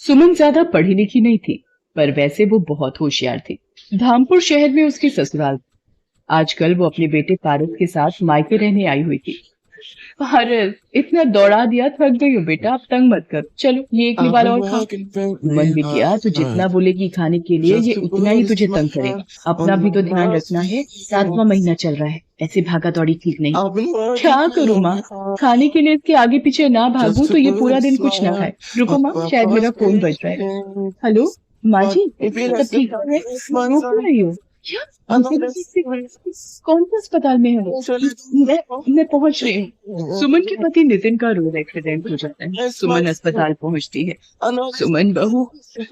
सुमन ज्यादा पढ़ी लिखी नहीं थी, पर वैसे वो बहुत होशियार थी। धामपुर शहर में उसकी ससुराल। आजकल वो अपने बेटे पारस के साथ मायके रहने आई हुई थी। पारस, इतना दौड़ा दिया, थक गई हो बेटा, अब तंग मत कर, चलो ये एक निवाला और खा। मन बिटिया, तू जितना बोलेगी खाने के लिए ये उतना ही तुझे तंग करेगा। अपना भी तो ध्यान रखना है, 7वां महीना चल रहा है, ऐसे भागा दौड़ी ठीक नहीं। क्या करूँ माँ, खाने के लिए इसके आगे पीछे ना भागूं तो ये पूरा दिन कुछ ना खाए। रुको माँ, शायद मेरा फोन बज रहा है। हेलो माँ जी, सब ठीक है? रो क्यों रही हो? क्या? कौन सा अस्पताल में है वो? मैं पहुंच रही हूँ। सुमन के पति नितिन का रोड एक्सीडेंट हो जाता है। सुमन अस्पताल पहुंचती है। सुमन बहू,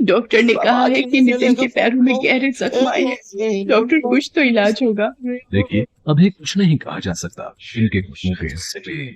डॉक्टर ने कहा है कि नितिन के पैरों में गहरे जख्म आए हैं। डॉक्टर, कुछ तो इलाज होगा। देखिए, अभी कुछ नहीं कहा जा सकता। इनके घुटनों के हिस्से पे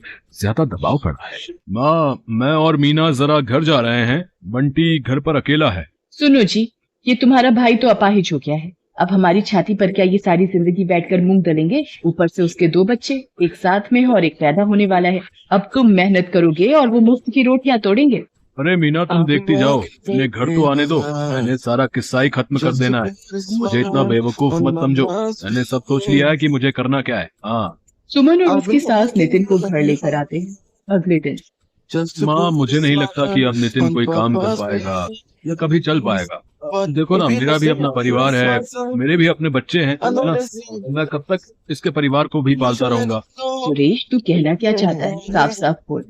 ज्यादा दबाव पड़ा है। माँ, मैं और मीना जरा घर जा रहे हैं। बंटी घर पर अकेला है। सुनो जी, ये तुम्हारा भाई तो अपाहिज हो गया है। अब हमारी छाती पर क्या ये सारी जिंदगी बैठकर मूंग दलेंगे? ऊपर से उसके 2 बच्चे, एक साथ में है और एक पैदा होने वाला है। अब तुम मेहनत करोगे और वो मुफ्त की रोटियां तोड़ेंगे। अरे मीना, तुम देखती जाओ, इन्हें घर तो आने दो। मैंने सारा किस्सा ही खत्म कर देना है। मुझे इतना बेवकूफ मत समझो। मैंने सब सोच लिया है कि मुझे करना क्या है। हाँ। सुमन और उसकी सास नितिन को घर लेकर आते हैं। अगले दिन। माँ, मुझे नहीं लगता कि अब नितिन कोई काम कर पाएगा या कभी चल पाएगा। देखो ना, मेरा भी अपना परिवार है, मेरे भी अपने बच्चे हैं ना। मैं कब तक इसके परिवार को भी पालता रहूंगा। सुरेश, तू कहना क्या चाहता है? साफ साफ बोल।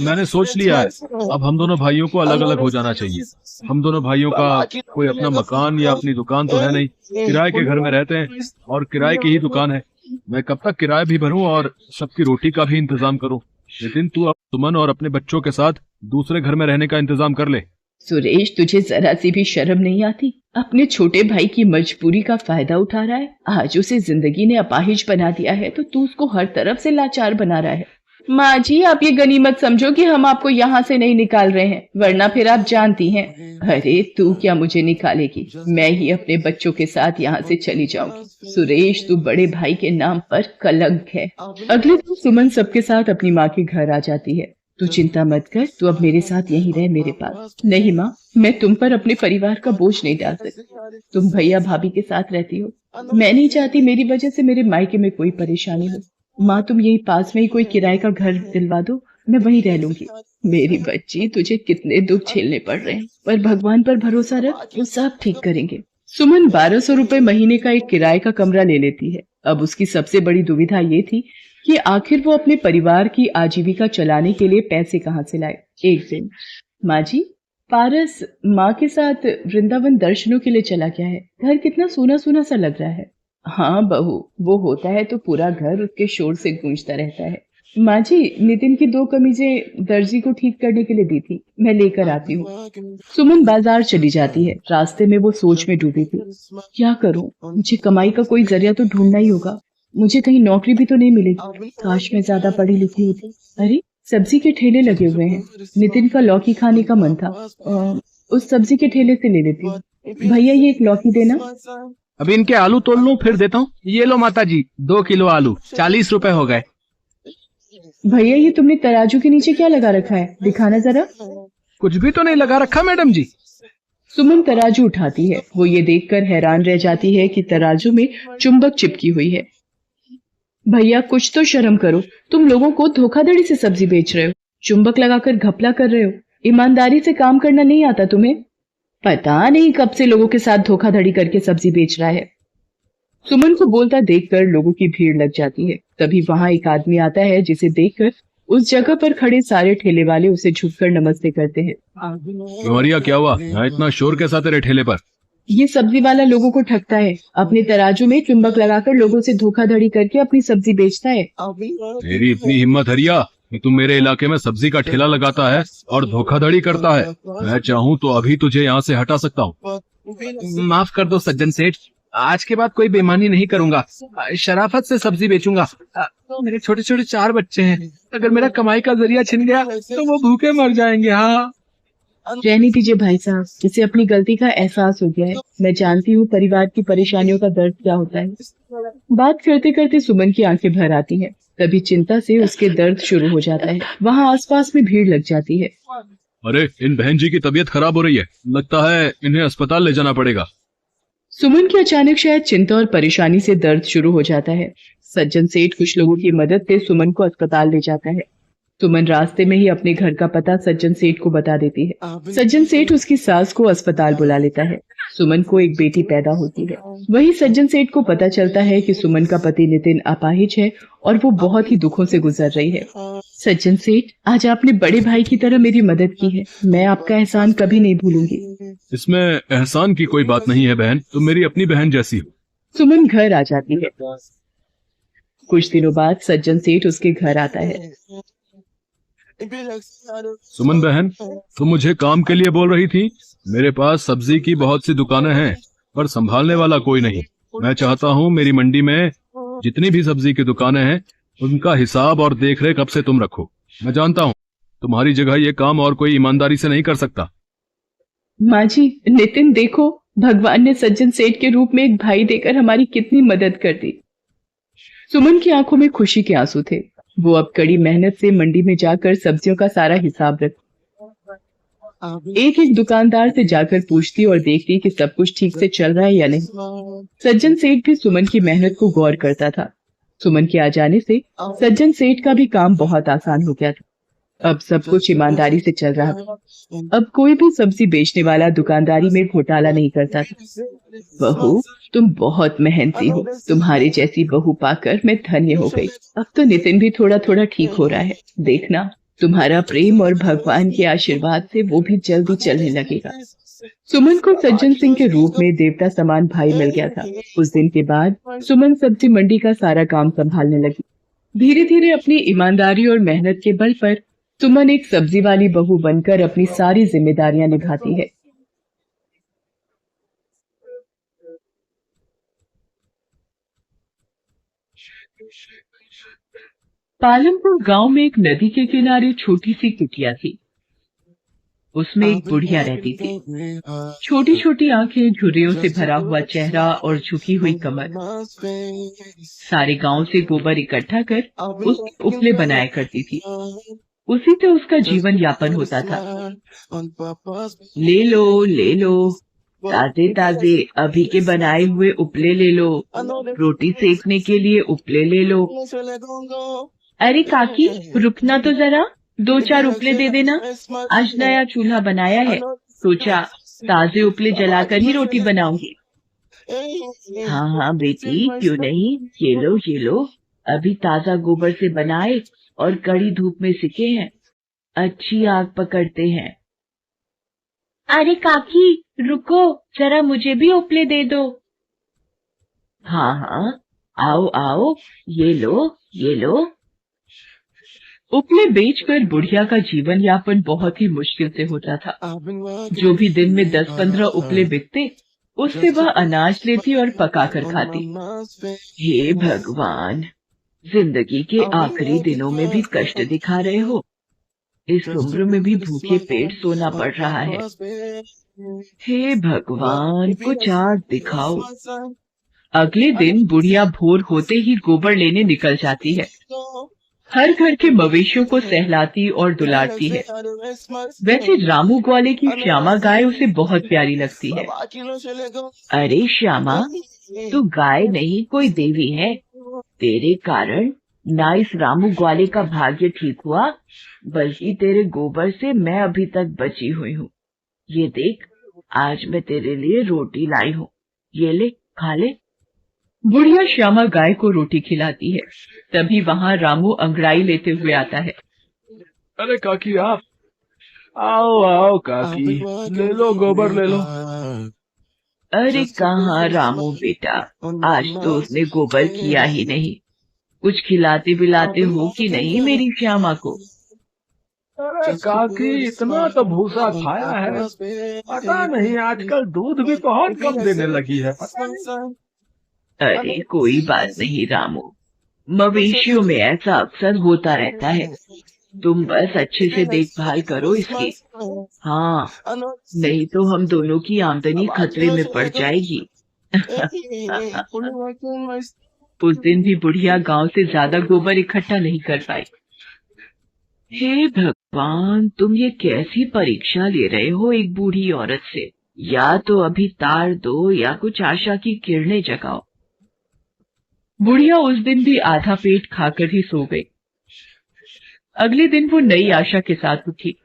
मैंने सोच लिया है, अब हम दोनों भाइयों को अलग अलग हो जाना चाहिए। हम दोनों भाइयों का कोई अपना मकान या अपनी दुकान तो है नहीं, किराए के घर में रहते हैं और किराए की ही दुकान है। मैं कब तक किराया भी भरूं और सबकी रोटी का भी इंतजाम करूं। नितिन, तू अब सुमन और अपने बच्चों के साथ दूसरे घर में रहने का इंतजाम कर ले। सुरेश, तुझे जरा सी भी शर्म नहीं आती? अपने छोटे भाई की मजबूरी का फायदा उठा रहा है। आज उसे जिंदगी ने अपाहिज बना दिया है तो तू उसको हर तरफ से लाचार बना रहा है। माँ जी, आप ये गनीमत समझो कि हम आपको यहाँ से नहीं निकाल रहे हैं, वरना फिर आप जानती हैं। अरे तू क्या मुझे निकालेगी? मैं ही अपने बच्चों के साथ यहाँ से चली जाऊंगी। सुरेश, तू बड़े भाई के नाम पर कलंक है। अगले दिन सुमन सबके साथ अपनी माँ के घर आ जाती है। तू चिंता मत कर, तू अब मेरे साथ यहीं रह मेरे पास। नहीं माँ, मैं तुम पर अपने परिवार का बोझ नहीं डाल सकती। तुम भैया भाभी के साथ रहती हो, मैं नहीं चाहती मेरी वजह से मेरे मायके में कोई परेशानी हो। माँ, तुम यही पास में ही कोई किराए का घर दिलवा दो, मैं वहीं रह लूंगी। मेरी बच्ची, तुझे कितने दुख झेलने पड़ रहे हैं, पर भगवान पर भरोसा रख, वो सब ठीक करेंगे। सुमन 1200 रुपए महीने का एक किराए का कमरा ले लेती है। अब उसकी सबसे बड़ी दुविधा ये थी कि आखिर वो अपने परिवार की आजीविका चलाने के लिए पैसे कहाँ से लाए। एक दिन, माँ जी, पारस माँ के साथ वृंदावन दर्शनों के लिए चला गया है। घर कितना सूना सूना सा लग रहा है। हाँ बहू, वो होता है तो पूरा घर उसके शोर से गूंजता रहता है। माँ जी, नितिन की 2 कमीजें दर्जी को ठीक करने के लिए दी थी, मैं लेकर आती हूँ। सुमन बाजार चली जाती है। रास्ते में वो सोच में डूबी थी, क्या करूं? मुझे कमाई का कोई जरिया तो ढूंढना ही होगा। मुझे कहीं नौकरी भी तो नहीं मिलेगी। काश मैं ज्यादा पढ़ी लिखी होती। अरे, सब्जी के ठेले लगे हुए हैं। नितिन का लौकी खाने का मन था, उस सब्जी के ठेले से ले लेती हूँ। भैया, ये एक लौकी देना। अभी इनके आलू तोल लूं फिर देता हूँ। ये लो माता जी, 2 किलो आलू, 40 रुपए हो गए। भैया, ये तुमने तराजू के नीचे क्या लगा रखा है? दिखाना जरा। कुछ भी तो नहीं लगा रखा मैडम जी। सुमन तराजू उठाती है। वो ये देखकर हैरान रह जाती है कि तराजू में चुंबक चिपकी हुई है। भैया, कुछ तो शर्म करो, तुम लोगों को धोखाधड़ी से सब्जी बेच रहे हो, चुंबक लगाकर घपला कर रहे हो। ईमानदारी से काम करना नहीं आता तुम्हें? पता नहीं कब से लोगों के साथ धोखाधड़ी करके सब्जी बेच रहा है। सुमन को बोलता देखकर लोगों की भीड़ लग जाती है। तभी वहां एक आदमी आता है जिसे देखकर उस जगह पर खड़े सारे ठेले वाले उसे झुककर नमस्ते करते हैं। तुम्हारिया, क्या हुआ? यहाँ इतना शोर कैसा तेरे ठेले पर? ये सब्जी वाला लोगों को ठगता है, अपने तराजू में चुंबक लगाकर लोगों से धोखाधड़ी करके अपनी सब्जी बेचता है। तेरी इतनी हिम्मत हरिया कि तुम मेरे इलाके में सब्जी का ठेला लगाता है और धोखाधड़ी करता है। मैं चाहूँ तो अभी तुझे यहाँ से हटा सकता हूँ। माफ कर दो सज्जन सेठ, आज के बाद कोई बेईमानी नहीं करूंगा। शराफत से सब्जी बेचूंगा। मेरे छोटे छोटे 4 बच्चे हैं, अगर मेरा कमाई का जरिया छिन गया तो वो भूखे मर जाएंगे। हाँ, रहने दीजिए भाई साहब, जिसे अपनी गलती का एहसास हो गया है। मैं जानती हूँ परिवार की परेशानियों का दर्द क्या होता है। बात करते करते सुमन की आंखें भर आती हैं। तभी चिंता से उसके दर्द शुरू हो जाता है। वहाँ आसपास में भीड़ लग जाती है। अरे इन बहन जी की तबीयत खराब हो रही है, लगता है इन्हें अस्पताल ले जाना पड़ेगा। सुमन की अचानक शायद चिंता और परेशानी से दर्द शुरू हो जाता है। सज्जन सेठ कुछ लोगों की मदद से सुमन को अस्पताल ले जाता है। सुमन रास्ते में ही अपने घर का पता सज्जन सेठ को बता देती है। सज्जन सेठ उसकी सास को अस्पताल बुला लेता है। सुमन को एक बेटी पैदा होती है। वही सज्जन सेठ को पता चलता है कि सुमन का पति नितिन अपाहिज है और वो बहुत ही दुखों से गुजर रही है। सज्जन सेठ, आज आपने बड़े भाई की तरह मेरी मदद की है। मैं आपका एहसान कभी नहीं भूलूंगी। इसमें एहसान की कोई बात नहीं है बहन, तुम मेरी अपनी बहन जैसी हो। सुमन घर आ जाती है। कुछ दिनों बाद सज्जन सेठ उसके घर आता है। सुमन बहन, तुम मुझे काम के लिए बोल रही थी। मेरे पास सब्जी की बहुत सी दुकानें हैं, पर संभालने वाला कोई नहीं। मैं चाहता हूँ मेरी मंडी में जितनी भी सब्जी की दुकानें हैं उनका हिसाब और देखरेख अब से तुम रखो। मैं जानता हूँ तुम्हारी जगह ये काम और कोई ईमानदारी से नहीं कर सकता। माँ जी, नितिन देखो, भगवान ने सज्जन सेठ के रूप में एक भाई देकर हमारी कितनी मदद कर दी। सुमन की आंखों में खुशी के आंसू थे। वो अब कड़ी मेहनत से मंडी में जाकर सब्जियों का सारा हिसाब रख, एक एक दुकानदार से जाकर पूछती और देखती कि सब कुछ ठीक से चल रहा है या नहीं। सज्जन सेठ भी सुमन की मेहनत को गौर करता था। सुमन के आ जाने से सज्जन सेठ का भी काम बहुत आसान हो गया था। अब सब कुछ ईमानदारी से चल रहा था। अब कोई भी सब्जी बेचने वाला दुकानदारी में घोटाला नहीं करता था। बहू, तुम बहुत मेहनती हो। तुम्हारे जैसी बहू पाकर मैं धन्य हो गई। अब तो नितिन भी थोड़ा थोड़ा ठीक हो रहा है। देखना, तुम्हारा प्रेम और भगवान के आशीर्वाद से वो भी जल्दी चलने लगेगा। सुमन को सज्जन सिंह के रूप में देवता समान भाई मिल गया था। उस दिन के बाद सुमन सब्जी मंडी का सारा काम संभालने लगी। धीरे धीरे अपनी ईमानदारी और मेहनत के बल पर सुमन एक सब्जी वाली बहू बनकर अपनी सारी जिम्मेदारियां निभाती है। पालमपुर गांव में एक नदी के किनारे छोटी सी कुटिया थी। उसमें एक बुढ़िया रहती थी। छोटी छोटी आंखें, झुर्रियों से भरा हुआ चेहरा और झुकी हुई कमर। सारे गांव से गोबर इकट्ठा कर उसके उपले बनाया करती थी। उसी से उसका जीवन यापन होता था। ले लो, ताजे ताजे अभी के बनाए हुए उपले ले लो। रोटी सेकने के लिए उपले ले लो। अरे काकी, रुकना तो जरा, 2-4 उपले दे देना। आज नया चूल्हा बनाया है, सोचा ताजे उपले जलाकर ही रोटी बनाऊंगी। हाँ बेटी, क्यों नहीं, ये लो, अभी ताजा गोबर से बनाए और कड़ी धूप में सिके हैं, अच्छी आग पकड़ते हैं। अरे काकी, रुको, जरा मुझे भी उपले दे दो। हाँ, आओ, ये लो। उपले बेचकर बुढ़िया का जीवन यापन बहुत ही मुश्किल से होता था। जो भी दिन में 10-15 उपले बिकते, उससे वह अनाज लेती और पकाकर खाती। हे भगवान, जिंदगी के आखिरी दिनों में भी कष्ट दिखा रहे हो। इस उम्र में भी भूखे पेट सोना पड़ रहा है। हे भगवान, कुछ आग दिखाओ। अगले दिन बुढ़िया भोर होते ही गोबर लेने निकल जाती है। हर घर के मवेशियों को सहलाती और दुलारती है। वैसे रामू ग्वाले की श्यामा गाय उसे बहुत प्यारी लगती है। अरे श्यामा, तू गाय नहीं कोई देवी है। तेरे कारण ना इस रामू ग्वाले का भाग्य ठीक हुआ, बल्कि तेरे गोबर से मैं अभी तक बची हुई हूँ। ये देख, आज मैं तेरे लिए रोटी लाई हूँ, ये ले, खा ले। बुढ़िया श्यामा गाय को रोटी खिलाती है। तभी वहाँ रामू अंगड़ाई लेते हुए आता है। अरे काकी, आप आओ काकी, ले लो गोबर ले लो। अरे कहाँ रामू बेटा, आज तो उसने गोबर किया ही नहीं। कुछ खिलाते पिलाते हो कि नहीं मेरी श्यामा को? अरे काकी, इतना तो भूसा खाया है, पता नहीं आजकल दूध भी बहुत कम देने लगी है। अरे कोई बात नहीं रामू, मवेशियों में ऐसा अक्सर होता रहता है। तुम बस अच्छे से देखभाल करो इसकी। हाँ, नहीं तो हम दोनों की आमदनी खतरे में पड़ जाएगी। उस दिन भी बुढ़िया गांव से ज्यादा गोबर इकट्ठा नहीं कर पाई। हे भगवान। वान, तुम ये कैसी परीक्षा ले रहे हो एक बूढ़ी औरत से? या तो अभी तार दो या कुछ आशा की किरणें जगाओ। बुढ़िया उस दिन भी आधा पेट खाकर ही सो गई। अगले दिन वो नई आशा के साथ उठी।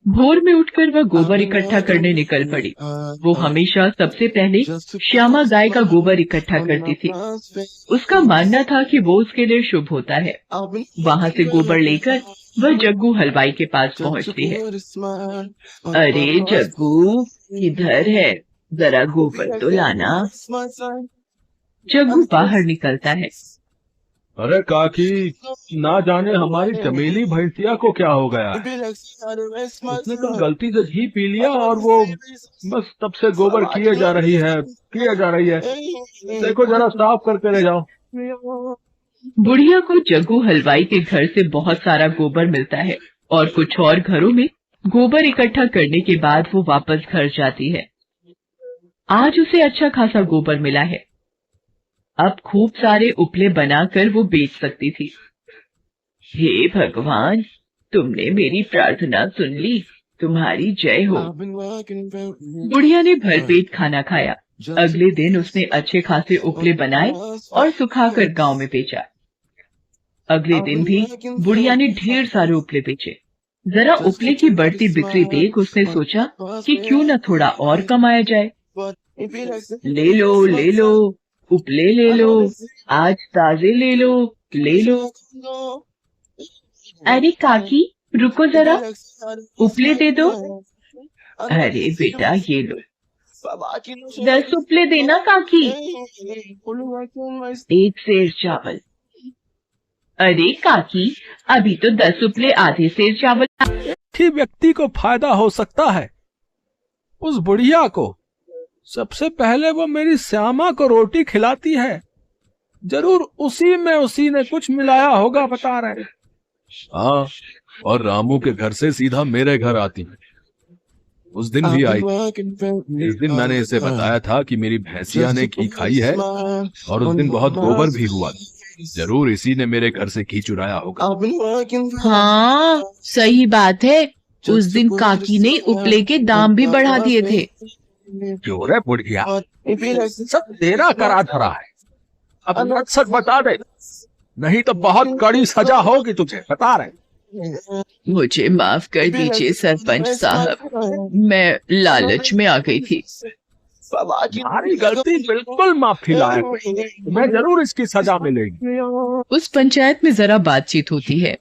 भोर में उठकर वह गोबर इकट्ठा करने निकल पड़ी। वो हमेशा सबसे पहले श्यामा गाय का गोबर इकट्ठा करती थी। उसका मानना था कि वो उसके लिए शुभ होता है। वहां से गोबर लेकर वह जग्गू हलवाई के पास पहुंचती है। अरे जग्गू, किधर है? जरा गोबर तो लाना। जग्गू बाहर निकलता है। अरे काकी, ना जाने हमारी चमेली भैंसिया को क्या हो गया है। उसने तो गलती से घी पी लिया और वो बस तब से गोबर किए जा रही है। देखो जरा साफ करके ले जाओ। बुढ़िया को जग्गू हलवाई के घर से बहुत सारा गोबर मिलता है और कुछ और घरों में गोबर इकट्ठा करने के बाद वो वापस घर जाती है। आज उसे अच्छा खासा गोबर मिला है। अब खूब सारे उपले बनाकर वो बेच सकती थी। हे भगवान, तुमने मेरी प्रार्थना सुन ली, तुम्हारी जय हो। बुढ़िया ने भरपेट खाना खाया। अगले दिन उसने अच्छे खासे उपले बनाए और सुखाकर गांव में बेचा। अगले दिन भी बुढ़िया ने ढेर सारे उपले बेचे। जरा उपले की बढ़ती बिक्री देख उसने सोचा कि क्यों न थोड़ा और कमाया जाए। ले लो, उपले ले लो, आज ताजे ले लो। अरे काकी, रुको जरा, उपले दे दो। अरे बेटा, ये लो। 10 उपले देना काकी। 1 सेर चावल। अरे काकी, अभी तो 10 उपले आधे सेर चावल। कि व्यक्ति को फायदा हो सकता है। उस बुढ़िया को सबसे पहले वो मेरी श्यामा को रोटी खिलाती है। जरूर उसी ने कुछ मिलाया होगा, बता रहे। हाँ, और रामू के घर से सीधा मेरे घर आती है। उस दिन भी आई। इस दिन मैंने इसे बताया था कि मेरी भैंसिया ने घी खाई है और उस दिन बहुत गोबर भी हुआ। जरूर इसी ने मेरे घर से घी चुराया होगा। हाँ, सही बात है। उस दिन काकी ने उपले के दाम भी बढ़ा दिए थे। क्यों रे बुढ़िया, सब तेरा करा धरा है। अब सच बता दे, नहीं तो बहुत कड़ी सजा होगी तुझे, बता रहे। मुझे माफ कर दीजिए सरपंच साहब, मैं लालच में आ गई थी। तुम्हारी गलती बिल्कुल माफी लायक, मैं जरूर इसकी सजा मिलेगी। उस पंचायत में जरा बातचीत होती है।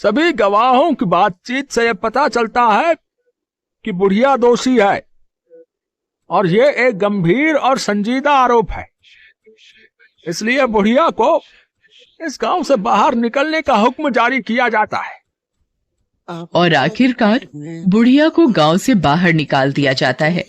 सभी गवाहों की बातचीत से यह पता चलता है कि बुढ़िया दोषी है और ये एक गंभीर और संजीदा आरोप है। इसलिए बुढ़िया को इस गांव से बाहर निकलने का हुक्म जारी किया जाता है। और आखिरकार बुढ़िया को गांव से बाहर निकाल दिया जाता है।